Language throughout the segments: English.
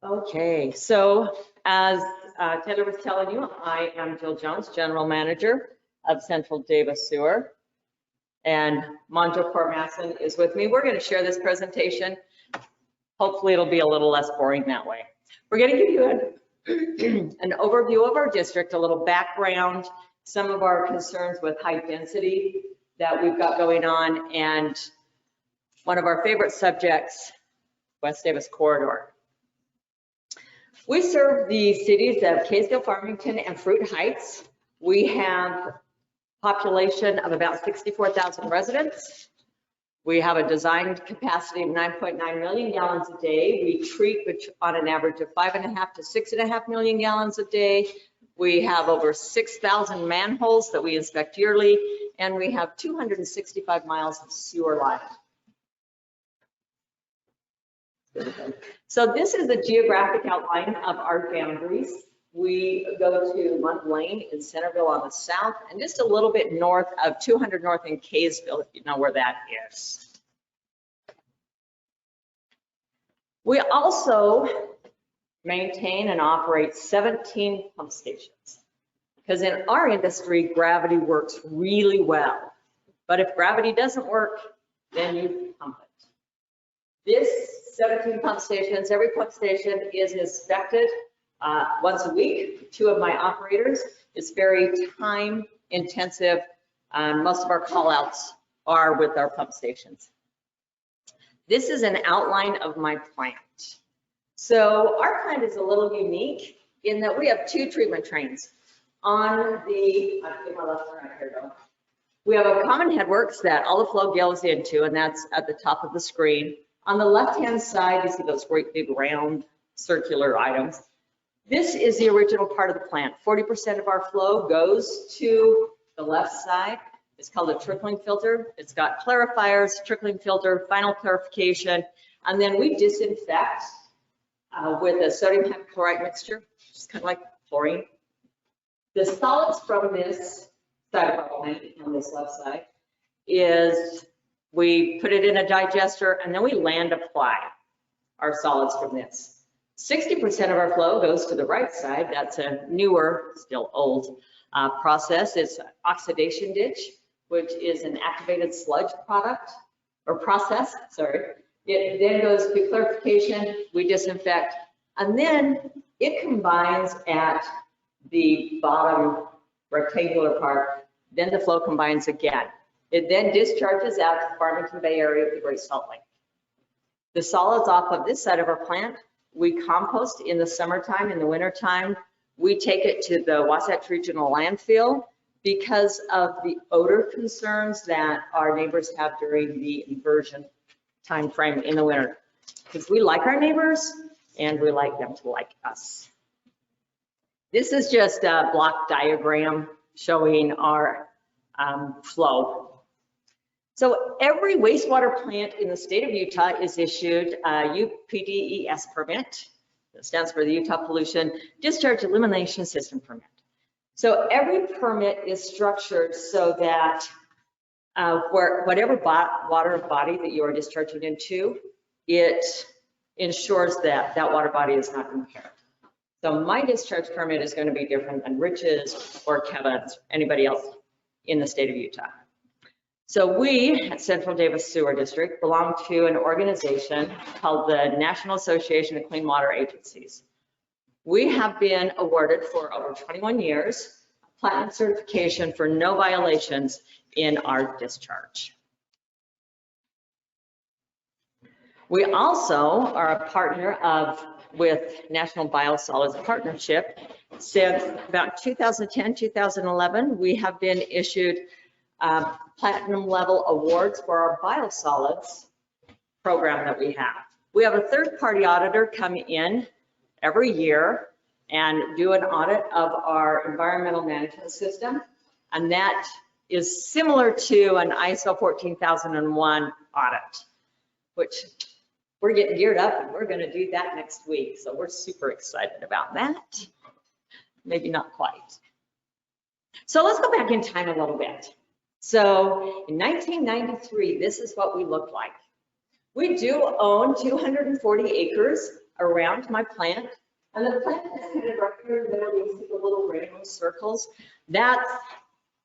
Okay, so as Taylor was telling you, I am Jill Jones, General Manager of Central Davis Sewer, and Manjot Masson is with me. We're going to share this presentation. Hopefully it'll be a little less boring that way. We're going to give you an overview of our district, a little background, some of our concerns with high density that we've got going on, and one of our favorite subjects, West Davis Corridor. We serve the cities of Kaysville, Farmington, and Fruit Heights. We have population of about 64,000 residents. We have a designed capacity of 9.9 million gallons a day. We treat on an average of 5.5 to 6.5 million gallons a day. We have over 6,000 manholes that we inspect yearly, and we have 265 miles of sewer line. So this is the geographic outline of our boundaries. We go to Mont Lane in Centerville on the south, and just a little bit north of 200 North in Kaysville, if you know where that is. We also maintain and operate 17 pump stations, because in our industry, gravity works really well. But if gravity doesn't work, then you pump it. This 17 pump stations, every pump station is inspected once a week. Two of my operators. It's very time intensive. Most of our call outs are with our pump stations. This is an outline of my plant. So our plant is a little unique in that we have two treatment trains. On the, I'll get my left and right here though. We have a common headworks that all the flow goes into, and that's at the top of the screen. On the left-hand side, you see those great big round circular items. This is the original part of the plant. 40% of our flow goes to the left side. It's called a trickling filter. It's got clarifiers, trickling filter, final clarification, and then we disinfect with a sodium hypochlorite mixture, just kind of like chlorine. The solids from this side of our plant, on this left side, is we put it in a digester, and then we land apply our solids from this. 60% of our flow goes to the right side. That's a newer, still old process. It's oxidation ditch, which is an activated sludge product or process, sorry. It then goes to clarification, we disinfect, and then it combines at the bottom rectangular part. Then the flow combines again. It then discharges out to the Farmington Bay area of the Great Salt Lake. The solids off of this side of our plant, we compost in the summertime. In the wintertime, we take it to the Wasatch Regional Landfill because of the odor concerns that our neighbors have during the inversion time frame in the winter. Because we like our neighbors and we like them to like us. This is just a block diagram showing our flow. So every wastewater plant in the state of Utah is issued a UPDES permit. That stands for the Utah Pollution Discharge Elimination System permit. So every permit is structured so that whatever water body that you are discharging into, it ensures that that water body is not impaired. So my discharge permit is going to be different than Rich's or Kevin's, anybody else in the state of Utah. So we at Central Davis Sewer District belong to an organization called the National Association of Clean Water Agencies. We have been awarded for over 21 years platinum certification for no violations in our discharge. We also are a partner with National Biosolids Partnership. Since about 2010, 2011, we have been issued platinum level awards for our biosolids program that we have. We have a third-party auditor come in every year and do an audit of our environmental management system, and that is similar to an ISO 14001 audit, which we're getting geared up and we're going to do that next week. So we're super excited about that. Maybe not quite. So let's go back in time a little bit. So in 1993, this is what we looked like. We do own 240 acres around my plant. And the plant is kind of right here in the middle. You see the little rainbow circles. That's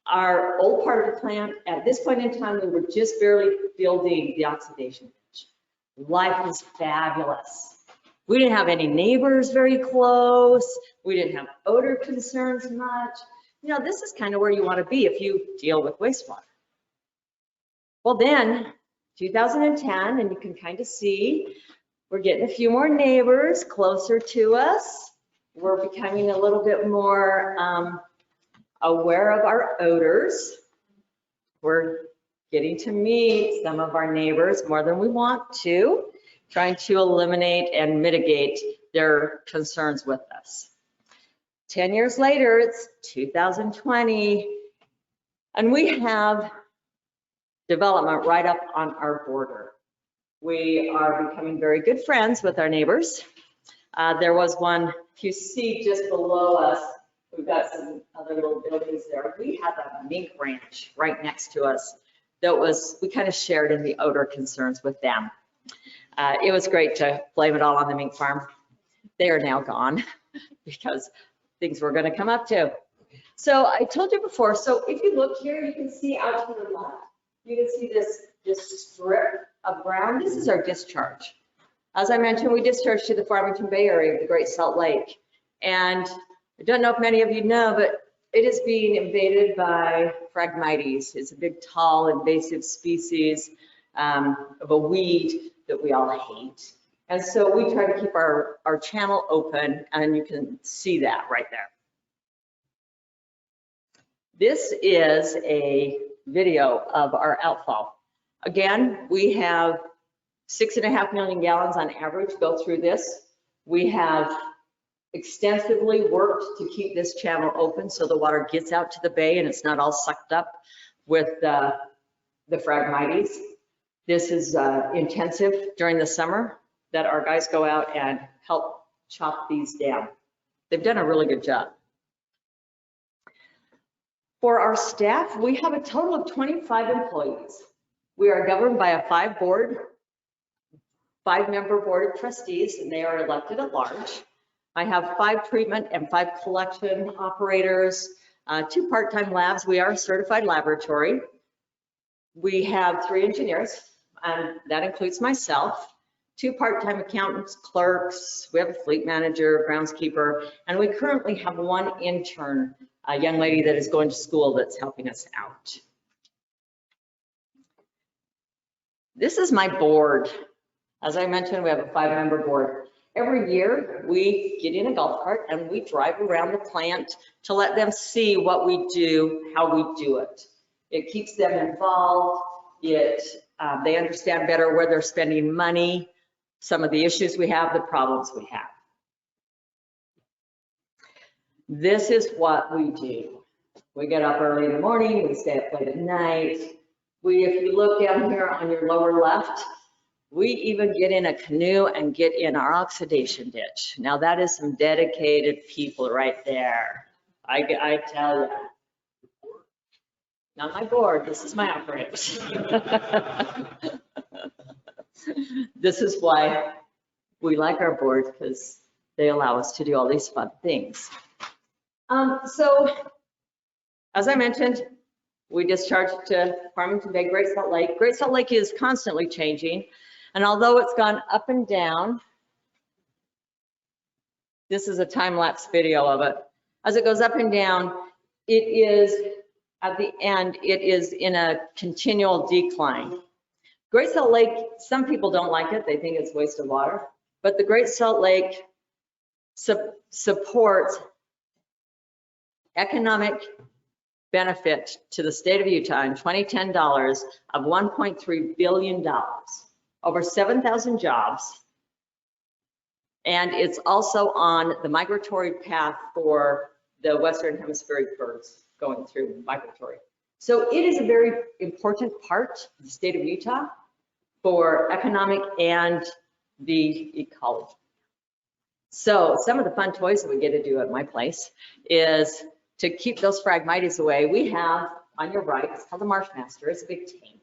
our old part of the plant. At this point in time, we were just barely building the oxidation ditch. Life was fabulous. We didn't have any neighbors very close. We didn't have odor concerns much. You know, this is kind of where you want to be if you deal with wastewater. Well, then 2010, and you can kind of see we're getting a few more neighbors closer to us. We're becoming a little bit more aware of our odors. We're getting to meet some of our neighbors more than we want to, trying to eliminate and mitigate their concerns with us. 10 years later, it's 2020, and we have development right up on our border. We are becoming very good friends with our neighbors. There was one, if you see just below us, we've got some other little buildings there. We have a mink ranch right next to us that we kind of shared in the odor concerns with them. It was great to blame it all on the mink farm. They are now gone because things were going to come up too. So I told you before, so if you look here, you can see out to the left, you can see this strip of ground. This is our discharge. As I mentioned, we discharge to the Farmington Bay area of the Great Salt Lake. And I don't know if many of you know, but it is being invaded by Phragmites. It's a big, tall, invasive species of a weed that we all hate. And so we try to keep our channel open, and you can see that right there. This is a video of our outfall. Again, we have 6.5 million gallons on average go through this. We have extensively worked to keep this channel open so the water gets out to the bay and it's not all sucked up with the Phragmites. This is intensive during the summer that our guys go out and help chop these down. They've done a really good job. For our staff, we have a total of 25 employees. We are governed by a 5-member board of trustees, and they are elected at large. I have 5 treatment and 5 collection operators, 2 part-time labs. We are a certified laboratory. We have 3 engineers, and that includes myself, 2 part-time accountants, clerks. We have a fleet manager, groundskeeper, and we currently have 1 intern, a young lady that is going to school that's helping us out. This is my board. As I mentioned, we have a 5-member board. Every year, we get in a golf cart and we drive around the plant to let them see what we do, how we do it. It keeps them involved. They understand better where they're spending money, some of the issues we have, the problems we have. This is what we do. We get up early in the morning, we stay up late at night. If you look down here on your lower left, we even get in a canoe and get in our oxidation ditch. Now that is some dedicated people right there. I tell you. Not my board, this is my operators. This is why we like our board, because they allow us to do all these fun things. So, as I mentioned, we discharge to Farmington Bay, Great Salt Lake. Great Salt Lake is constantly changing, and although it's gone up and down, this is a time-lapse video of it. As it goes up and down, it is, at the end, it is in a continual decline. Great Salt Lake, some people don't like it. They think it's a waste of water, but the Great Salt Lake supports economic benefit to the state of Utah in 2010 dollars of $1.3 billion, over 7,000 jobs. And it's also on the migratory path for the Western Hemispheric birds going through migratory. So it is a very important part of the state of Utah for economic and the ecology. So some of the fun toys that we get to do at my place is to keep those Phragmites away. We have on your right, it's called the Marshmaster. It's a big tank.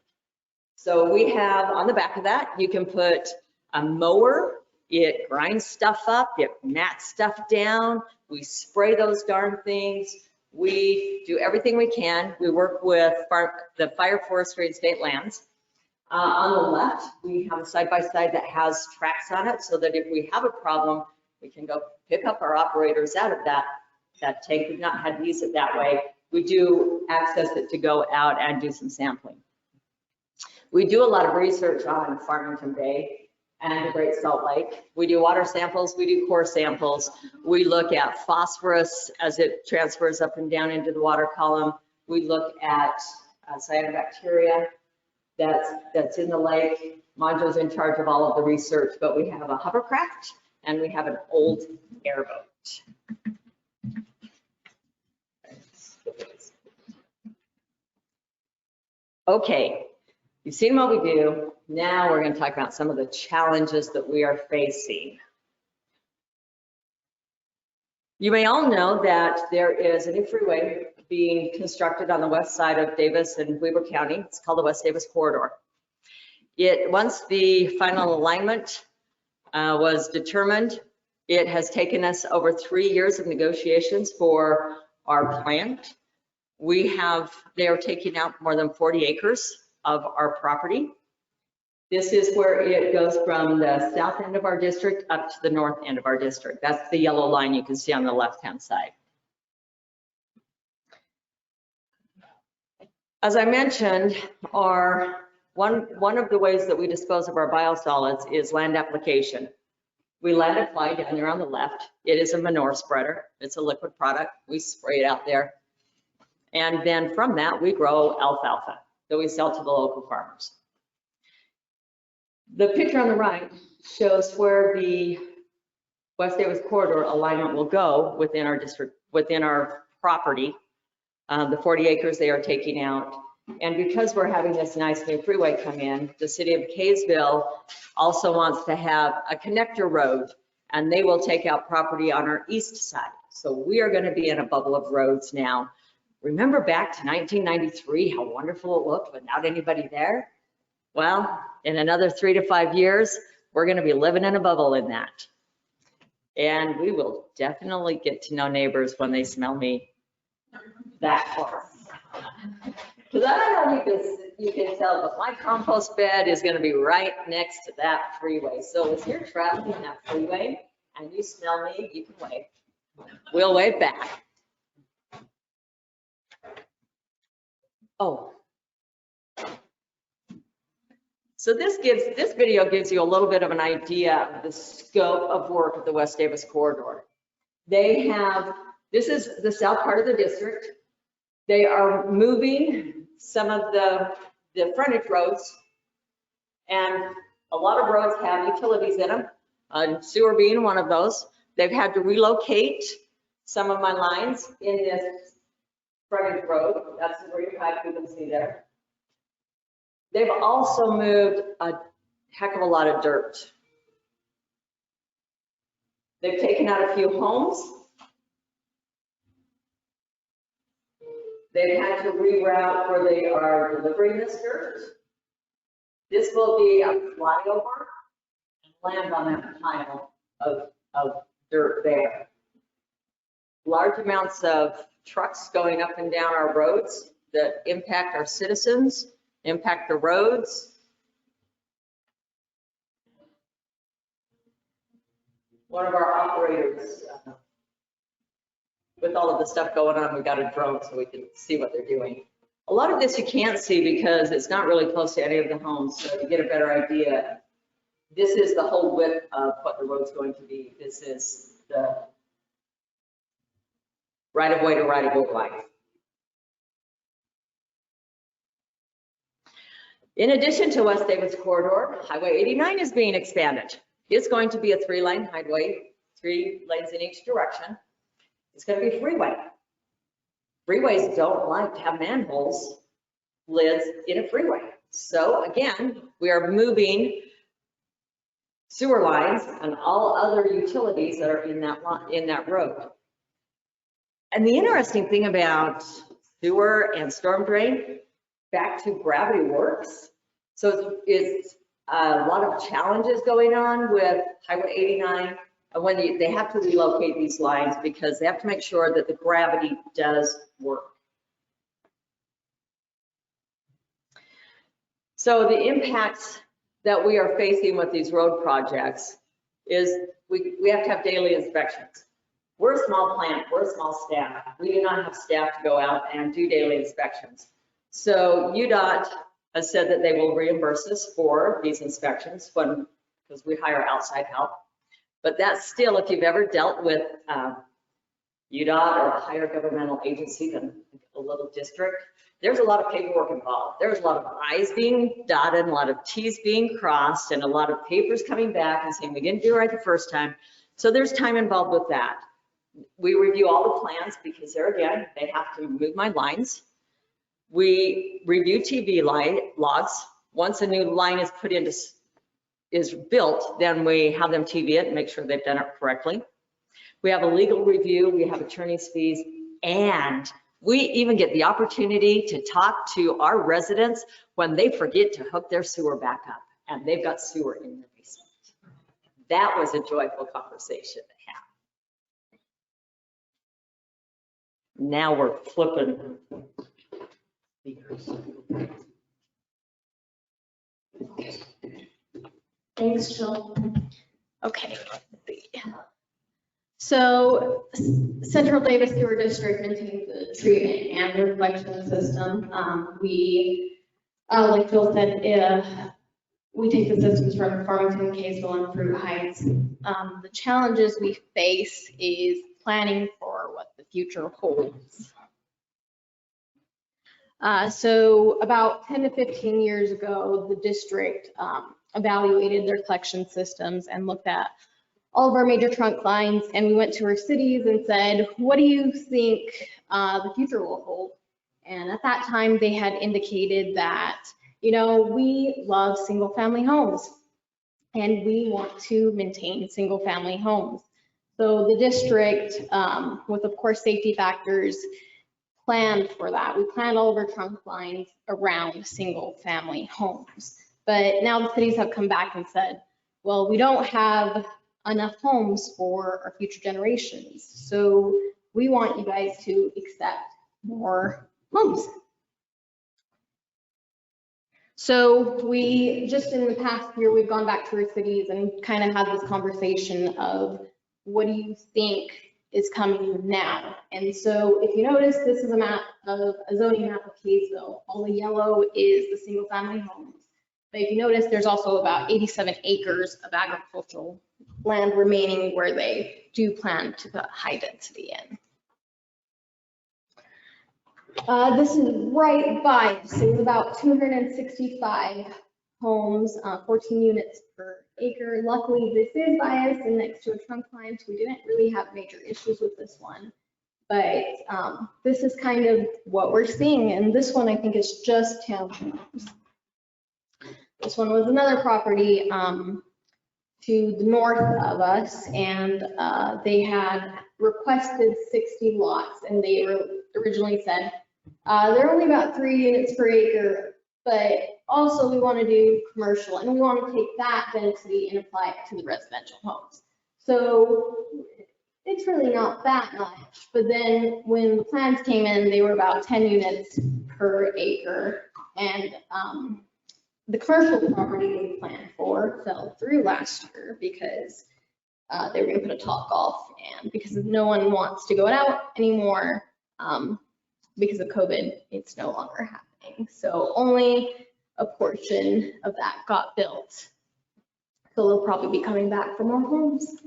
So we have on the back of that, you can put a mower It grinds stuff up, it mats stuff down, we spray those darn things. We do everything we can. We work with the Fire, Forestry, and State Lands. On the left, we have a side-by-side that has tracks on it so that if we have a problem, we can go pick up our operators out of that tank. We've not had to use it that way. We do access it to go out and do some sampling. We do a lot of research on Farmington Bay and the Great Salt Lake. We do water samples, we do core samples. We look at phosphorus as it transfers up and down into the water column. We look at cyanobacteria that's in the lake. Manjot's in charge of all of the research, but we have a hovercraft and we have an old airboat. Okay, you've seen what we do. Now we're going to talk about some of the challenges that we are facing. You may all know that there is a new freeway being constructed on the west side of Davis and Weber County. It's called the West Davis Corridor. Once the final alignment was determined, it has taken us over 3 years of negotiations for our plant. They are taking out more than 40 acres of our property. This is where it goes from the south end of our district up to the north end of our district. That's the yellow line you can see on the left-hand side. As I mentioned, one of the ways that we dispose of our biosolids is land application. We land apply down there on the left. It is a manure spreader. It's a liquid product. We spray it out there. And then from that, we grow alfalfa that we sell to the local farmers. The picture on the right shows where the West Davis Corridor alignment will go within our district, within our property. The 40 acres they are taking out. And because we're having this nice new freeway come in, the city of Kaysville also wants to have a connector road, and they will take out property on our east side. So we are going to be in a bubble of roads now. Remember back to 1993, how wonderful it looked without anybody there? Well, in another 3 to 5 years, we're going to be living in a bubble in that. And we will definitely get to know neighbors when they smell me that far. Because I don't know if you can tell, but my compost bed is going to be right next to that freeway. So if you're traveling that freeway and you smell me, you can wave. We'll wave back. Oh. So this video gives you a little bit of an idea of the scope of work of the West Davis Corridor. This is the south part of the district. They are moving some of the frontage roads, and a lot of roads have utilities in them, sewer being one of those. They've had to relocate some of my lines in this frontage road. That's the green pipe you can see there. They've also moved a heck of a lot of dirt. They've taken out a few homes. They've had to reroute where they are delivering this dirt. This will be a flyover and land on that pile of dirt there. Large amounts of trucks going up and down our roads that impact our citizens, impact the roads. One of our operators, with all of the stuff going on, we got a drone so we can see what they're doing. A lot of this you can't see because it's not really close to any of the homes, so to get a better idea, this is the whole width of what the road's going to be. This is the right-of-way to right-of-way line. In addition to West Davis Corridor, Highway 89 is being expanded. It's going to be a 3-lane highway, 3 lanes in each direction. It's going to be a freeway. Freeways don't like to have manholes lids in a freeway. So again, we are moving sewer lines and all other utilities that are in that road. And the interesting thing about sewer and storm drain, back to gravity works. So it's a lot of challenges going on with Highway 89. And when they have to relocate these lines because they have to make sure that the gravity does work. So the impacts that we are facing with these road projects is we have to have daily inspections. We're a small plant, we're a small staff. We do not have staff to go out and do daily inspections. So UDOT has said that they will reimburse us for these inspections because we hire outside help. But that's still, if you've ever dealt with UDOT or a higher governmental agency than a little district, there's a lot of paperwork involved. There's a lot of I's being dotted, and a lot of T's being crossed, and a lot of papers coming back and saying we didn't do it right the first time. So there's time involved with that. We review all the plans because there again, they have to move my lines. We review TV logs. Once a new line is put into, is built, then we have them TV it and make sure they've done it correctly. We have a legal review, we have attorney's fees, and we even get the opportunity to talk to our residents when they forget to hook their sewer back up and they've got sewer in their basement. That was a joyful conversation to have. Now we're flipping. Thanks, Jill. Okay, let's see. So Central Davis Sewer District maintains the treatment and the reflection system. We, like Jill said, we take the systems from Farmington, Kaysville, and Fruit Heights. The challenges we face is planning for what the future holds. So about 10 to 15 years ago, the district evaluated their collection systems and looked at all of our major trunk lines, and we went to our cities and said, what do you think the future will hold? And at that time, they had indicated that, you know, we love single family homes and we want to maintain single family homes. So the district, with of course safety factors, planned for that. We planned all of our trunk lines around single family homes. But now the cities have come back and said, well, we don't have enough homes for our future generations. So we want you guys to accept more homes. So we, just in the past year, we've gone back to our cities and kind of had this conversation of what do you think is coming now? And so if you notice, this is a map of a zoning map of Kaysville. All the yellow is the single family homes. But if you notice, there's also about 87 acres of agricultural land remaining where they do plan to put high density in. This is right by, so it's about 265 homes, 14 units per acre. Luckily, this is biased and next to a trunk line, so we didn't really have major issues with this one. But this is kind of what we're seeing, and this one I think is just townhomes. This one was another property to the north of us, and they had requested 60 lots, and they originally said they're only about 3 units per acre, but also we want to do commercial, and we want to take that density and apply it to the residential homes. So it's really not that much, but then when the plans came in, they were about 10 units per acre, and the commercial property they planned for fell through last year because they were going to put a Topgolf, and because no one wants to go out anymore because of COVID, it's no longer happening. So only a portion of that got built. So they'll probably be coming back for more homes.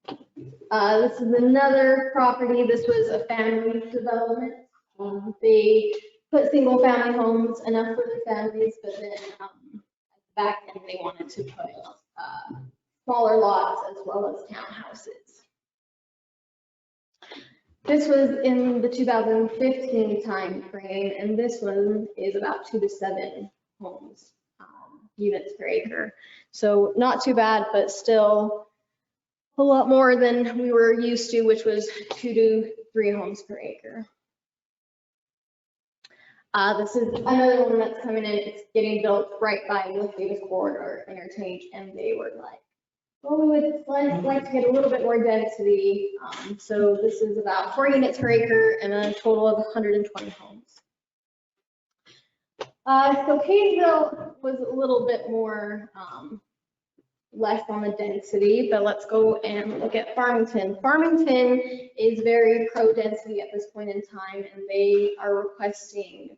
This is another property. This was a family development. They put single family homes enough for their families, but then at the back end they wanted to put smaller lots as well as townhouses. This was in the 2015 time frame, and this one is about 2 to 7 homes, units per acre. So not too bad, but still a lot more than we were used to, which was 2 to 3 homes per acre. This is another one that's coming in. It's getting built right by North Davis Corridor Interchange, and they were like, well, we would like to get a little bit more density. So this is about 4 units per acre and a total of 120 homes. So Kaysville was a little bit more less on the density, but let's go and look at Farmington. Farmington is very pro-density at this point in time, and they are requesting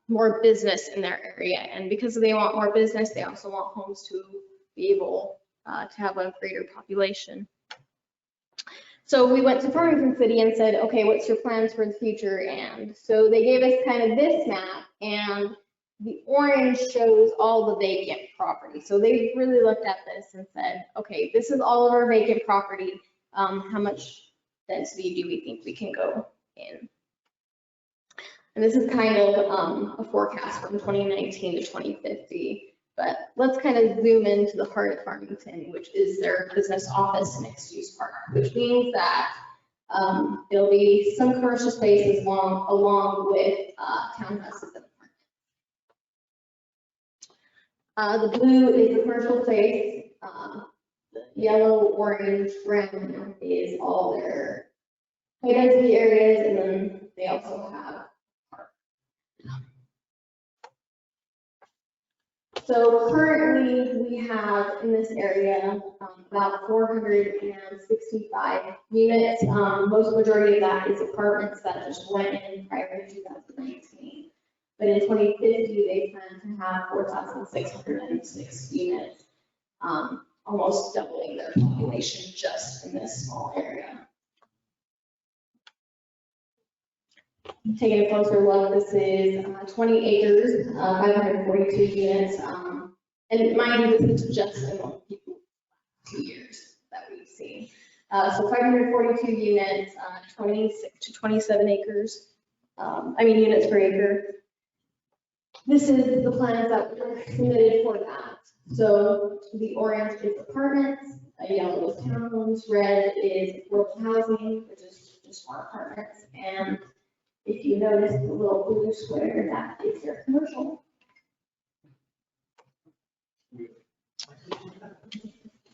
more business in their area. And because they want more business, they also want homes to be able to have a greater population. So we went to Farmington City and said, okay, what's your plans for the future? And so they gave us kind of this map, and the orange shows all the vacant property. So they really looked at this and said, okay, this is all of our vacant property. How much density do we think we can go in? And this is kind of a forecast from 2019 to 2050. But let's kind of zoom into the heart of Farmington, which is their business office mixed-use park, which means that there'll be some commercial spaces along with townhouses and apartments. The blue is the commercial space. The yellow, orange, brown is all their high density areas, and then they also have So currently we have in this area about 465 units. Most majority of that is apartments that just went in prior to 2019. But in 2050, they plan to have 4,606 units, almost doubling their population just in this small area. Taking a closer look, this is 20 acres, 542 units, and mind you, this is just in 2 years that we've seen. So 542 units, 26 to 27 acres, units per acre. This is the plans that were submitted for that. So the orange is apartments, yellow is townhomes, red is affordable housing, which is just more apartments, and if you notice the little blue square, that is your commercial.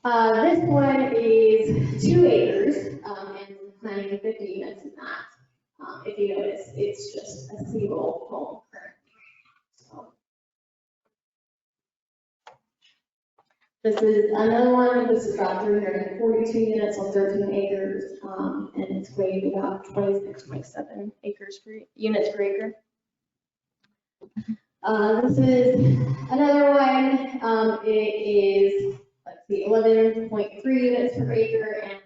This one is 2 acres and planning 50 units in that. If you notice, it's just a single home currently. So this is another one. This is about 342 units on 13 acres, and it's going to be about 26, 27 units per acre. This is another one. It is, let's see, 11.3 units per acre, and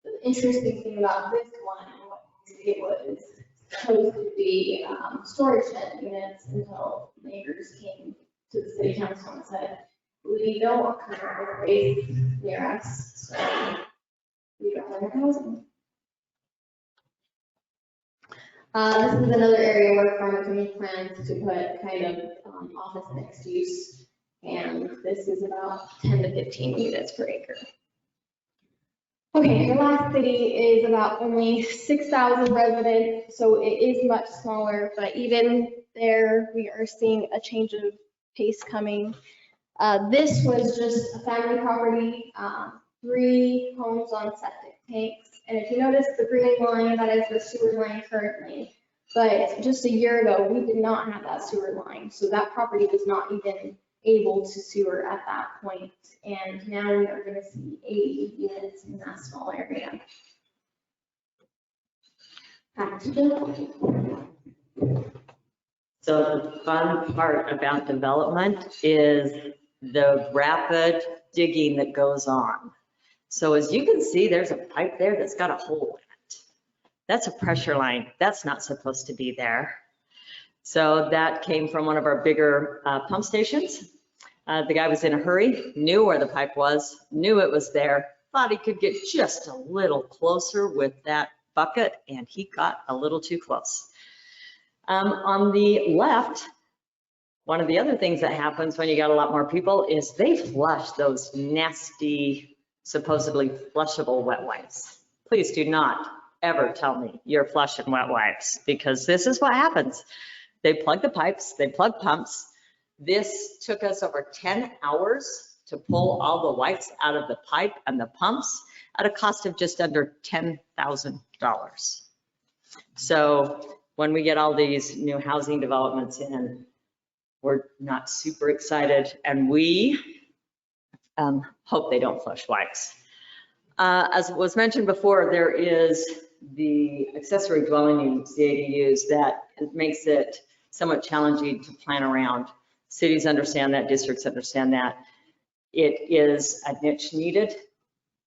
the interesting thing about this one, it was supposed to be storage shed units until neighbors came to the city council and said, we don't want commercial space near us, so we don't want housing. This is another area where Farmington plans to put kind of office mixed use, and this is about 10 to 15 units per acre. Okay, the last city is about only 6,000 residents, so it is much smaller, but even there we are seeing a change of pace coming. This was just a family property, 3 homes on septic tanks. And if you notice the green line, that is the sewer line currently. But just a year ago, we did not have that sewer line. So that property was not even able to sewer at that point. And now we are going to see 80 units in that small area. Back to Bill. So the fun part about development is the rapid digging that goes on. So as you can see, there's a pipe there that's got a hole in it. That's a pressure line. That's not supposed to be there. So that came from one of our bigger pump stations. The guy was in a hurry, knew where the pipe was, knew it was there, thought he could get just a little closer with that bucket, and he got a little too close. On the left, one of the other things that happens when you got a lot more people is they flush those nasty, supposedly flushable wet wipes. Please do not ever tell me you're flushing wet wipes, because this is what happens. They plug the pipes, they plug pumps. This took us over 10 hours to pull all the wipes out of the pipe and the pumps at a cost of just under $10,000. So when we get all these new housing developments in, we're not super excited, and we hope they don't flush wipes. As was mentioned before, there is the accessory dwelling units, the ADUs, that makes it somewhat challenging to plan around. Cities understand that, districts understand that. It is a niche needed.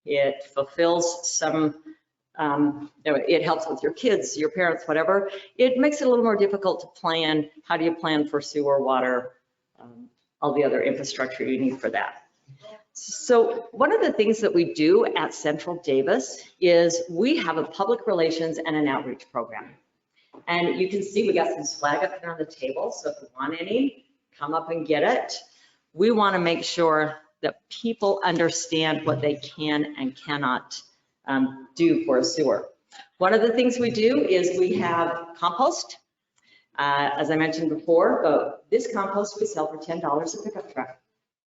It fulfills some, it helps with your kids, your parents, whatever. It makes it a little more difficult to plan. How do you plan for sewer, water, all the other infrastructure you need for that? So one of the things that we do at Central Davis is we have a public relations and an outreach program. And you can see we got some swag up here on the table. So if you want any, come up and get it. We want to make sure that people understand what they can and cannot do for a sewer. One of the things we do is we have compost. As I mentioned before, this compost we sell for $10 a pickup truck.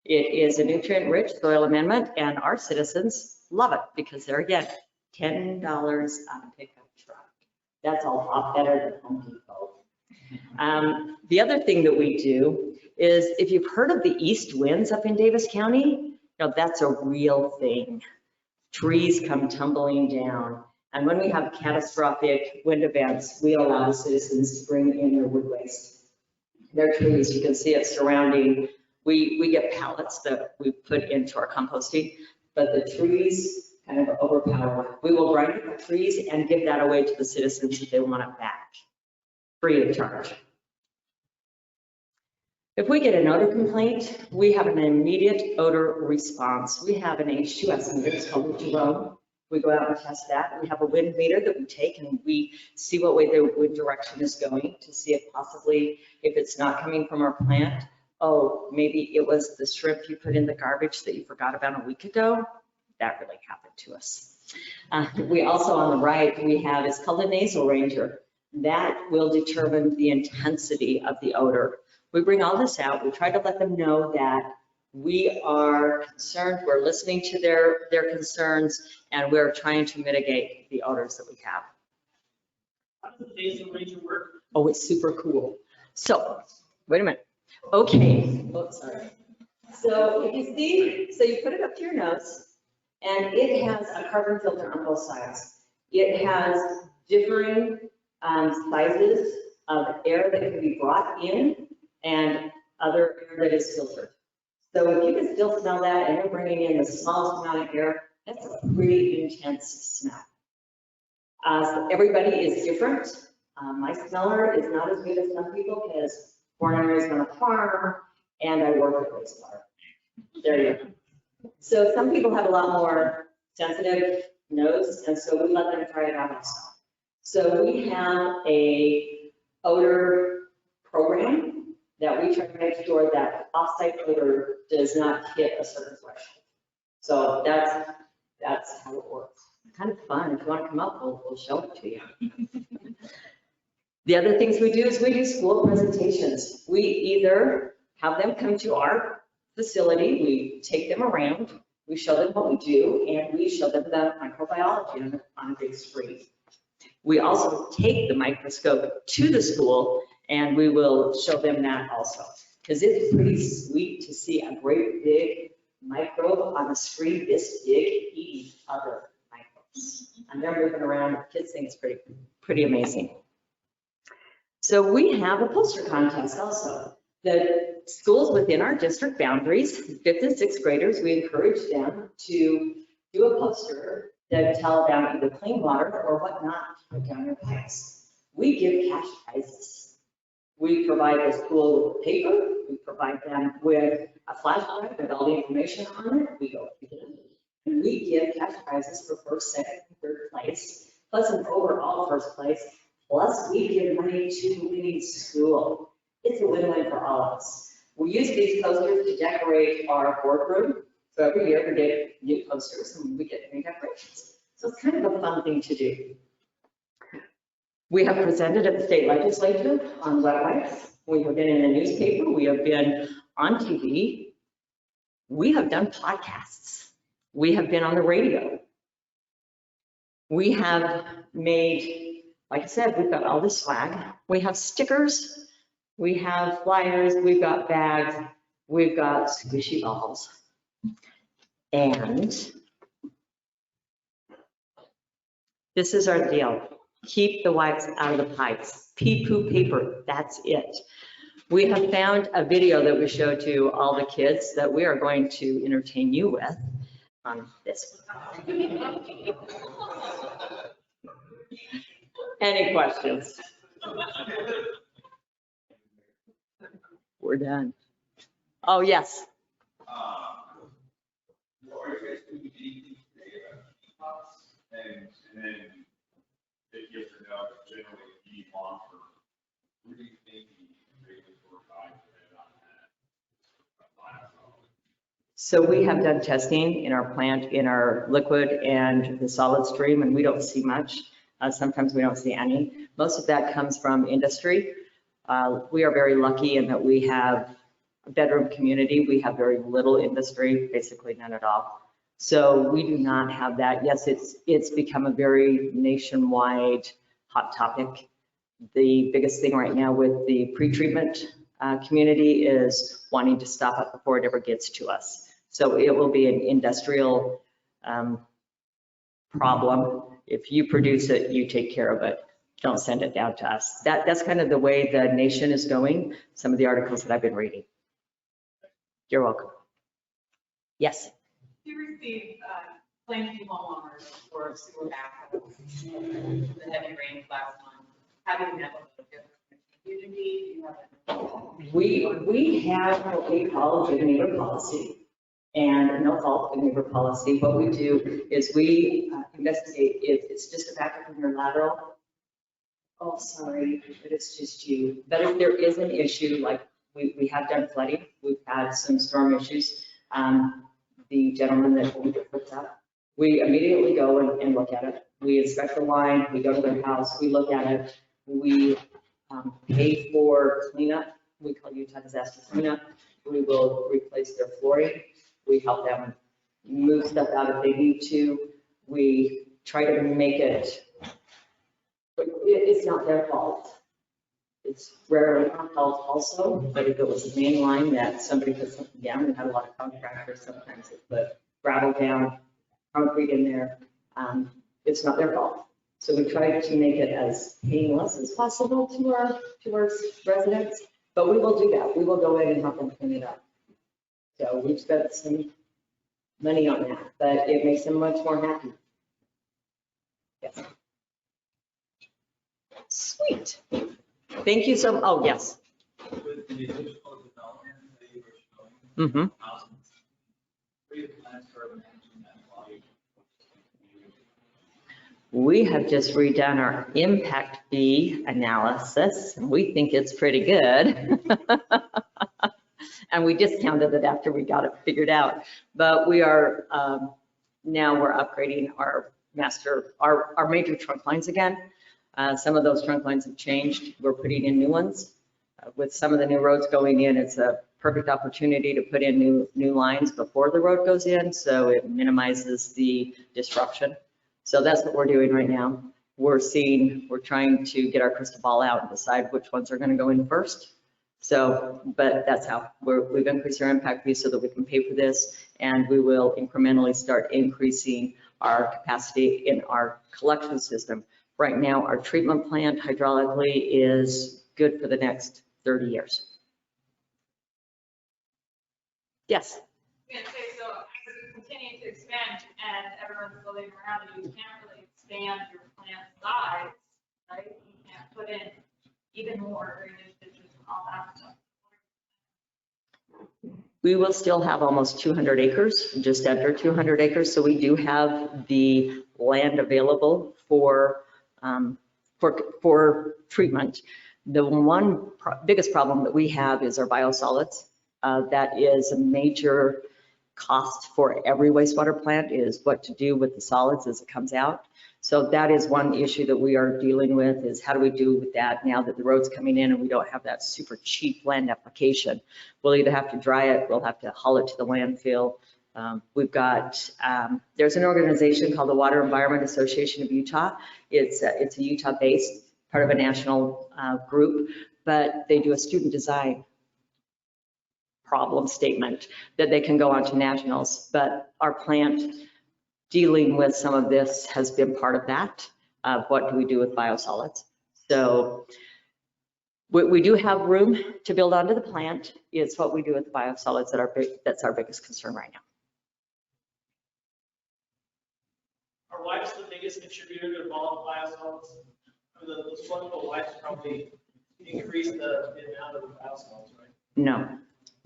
It is a nutrient-rich soil amendment, and our citizens love it because they're, again, $10 on a pickup truck. That's a lot better than Home Depot. The other thing that we do is, if you've heard of the east winds up in Davis County, that's a real thing. Trees come tumbling down. And when we have catastrophic wind events, we allow the citizens to bring in their wood waste, their trees. You can see it surrounding. We get pallets that we put into our composting, but the trees kind of overpower. We will grind up the trees and give that away to the citizens if they want it back, free of charge. If we get an odor complaint, we have an immediate odor response. We have an H2S meter, it's called a Jerome. We go out and test that. We have a wind meter that we take and we see what way the wind direction is going to see if possibly, if it's not coming from our plant, oh, maybe it was the shrimp you put in the garbage that you forgot about a week ago. That really happened to us. We also, on the right, we have, it's called a nasal ranger. That will determine the intensity of the odor. We bring all this out. We try to let them know that we are concerned, we're listening to their concerns, and we're trying to mitigate the odors that we have. How does the nasal ranger work? Oh, it's super cool. So, wait a minute. Okay, oops, sorry. So if you see, so you put it up to your nose, and it has a carbon filter on both sides. It has differing sizes of air that can be brought in and other air that is filtered. So if you can still smell that and you're bringing in the smallest amount of air, that's a pretty intense smell. So everybody is different. My smeller is not as good as some people because born and raised on a farm, and I work at wastewater. There you go. So some people have a lot more sensitive nose, and so we let them try it out also. So we have a odor program that we try to make sure that off-site odor does not hit a certain threshold. So that's how it works. Kind of fun. If you want to come up, we'll show it to you. The other things we do is we do school presentations. We either have them come to our facility, we take them around, we show them what we do, and we show them the microbiology on a big screen. We also take the microscope to the school and we will show them that also, because it's pretty sweet to see a great big microbe on a screen this big eating other microbes. And they're moving around, kids think it's pretty amazing. So we have a poster contest also. The schools within our district boundaries, 5th and 6th graders, we encourage them to do a poster that tell them either clean water or what not to put down your pipes. We give cash prizes. We provide the school with paper. We provide them with a flash drive with all the information on it. We go and we give cash prizes for 1st, 2nd, and 3rd place, plus an overall 1st place. Plus, we give money to the winning school. It's a win-win for all of us. We use these posters to decorate our boardroom. So every year we get new posters and we get new decorations. So it's kind of a fun thing to do. We have presented at the state legislature on wet wipes. We have been in the newspaper. We have been on TV. We have done podcasts. We have been on the radio. We have made, like I said, we've got all this swag. We have stickers. We have flyers. We've got bags. We've got squishy balls. And this is our deal. Keep the wipes out of the pipes. Pee-poo paper, that's it. We have found a video that we show to all the kids that we are going to entertain you with on this. Any questions? We're done. Oh, yes. And then if yes or no, generally be on for, who do you think the regulatory guide on that? So we have done testing in our plant, in our liquid and the solid stream, and we don't see much. Sometimes we don't see any. Most of that comes from industry. We are very lucky in that we have a bedroom community. We have very little industry, basically none at all. So we do not have that. Yes, it's become a very nationwide hot topic. The biggest thing right now with the pre-treatment community is wanting to stop it before it ever gets to us. So it will be an industrial problem. If you produce it, you take care of it. Don't send it down to us. That's kind of the way the nation is going. Some of the articles that I've been reading. You're welcome. Yes. You received claims from homeowners for sewer backups, the heavy rain last month. How do you handle the different community? Do you have We have what we call good neighbor policy and no fault good neighbor policy. What we do is we investigate if it's just a backup in your lateral. Oh, sorry, but it's just you. But if there is an issue, like we have done flooding, we've had some storm issues. The gentleman that we put up, we immediately go and look at it. We inspect the line, we go to their house, we look at it, we pay for cleanup. We call Utah disaster cleanup. We will replace their flooring. We help them move stuff out if they need to. We try to make it, it's not their fault. It's rarely our fault also, but if it was a main line that somebody put something down, we had a lot of contractors sometimes that put gravel down, concrete in there, it's not their fault. So we try to make it as painless as possible to our residents, but we will do that. We will go in and help them clean it up. So we've spent some money on that, but it makes them much more happy. Yes. Sweet. Thank you so much. Oh, yes. With the digital development that you were showing, Mm-hmm. what are your plans for managing that volume? We have just redone our impact fee analysis, and we think it's pretty good. And we discounted it after we got it figured out. But we are, now we're upgrading our major trunk lines again. Some of those trunk lines have changed. We're putting in new ones. With some of the new roads going in, it's a perfect opportunity to put in new lines before the road goes in, so it minimizes the disruption. So that's what we're doing right now. We're trying to get our crystal ball out and decide which ones are going to go in first. So, but that's how we've increased our impact fee so that we can pay for this, and we will incrementally start increasing our capacity in our collection system. Right now, our treatment plant hydraulically is good for the next 30 years. Yes? I was gonna say, so as you continue to expand and everyone's building around you, you can't really expand your plant size, right? You can't put in even more drainage ditches and all that stuff. We will still have almost 200 acres, just under 200 acres. So we do have the land available for treatment. The biggest problem that we have is our biosolids. That is a major cost for every wastewater plant is what to do with the solids as it comes out. So that is one issue that we are dealing with, is how do we do with that now that the road's coming in and we don't have that super cheap land application. We'll either have to dry it, we'll have to haul it to the landfill. We've got, there's an organization called the Water Environment Association of Utah. It's a Utah-based, part of a national group, but they do a student design problem statement that they can go on to nationals. But our plant dealing with some of this has been part of that. What do we do with biosolids? So we do have room to build onto the plant. It's what we do with the biosolids that's our biggest concern right now. Are wipes the biggest contributor to volatile biosolids? I mean, the flummable wipes probably increase the amount of biosolids, right? No.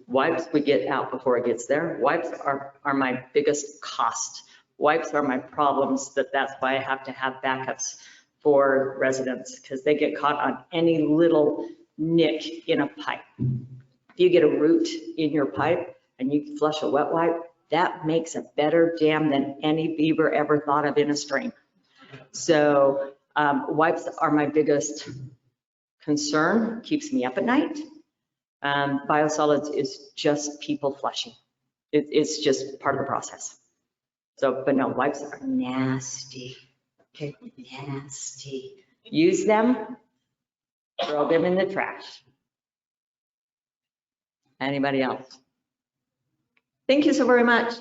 Wipes we get out before it gets there. Wipes are my biggest cost. Wipes are my problems, that's why I have to have backups for residents, because they get caught on any little nick in a pipe. If you get a root in your pipe and you flush a wet wipe, that makes a better dam than any beaver ever thought of in a stream. So wipes are my biggest concern, keeps me up at night. Biosolids is just people flushing. It's just part of the process. So, but no, wipes are nasty. Okay, nasty. Use them, throw them in the trash. Anybody else? Thank you so very much.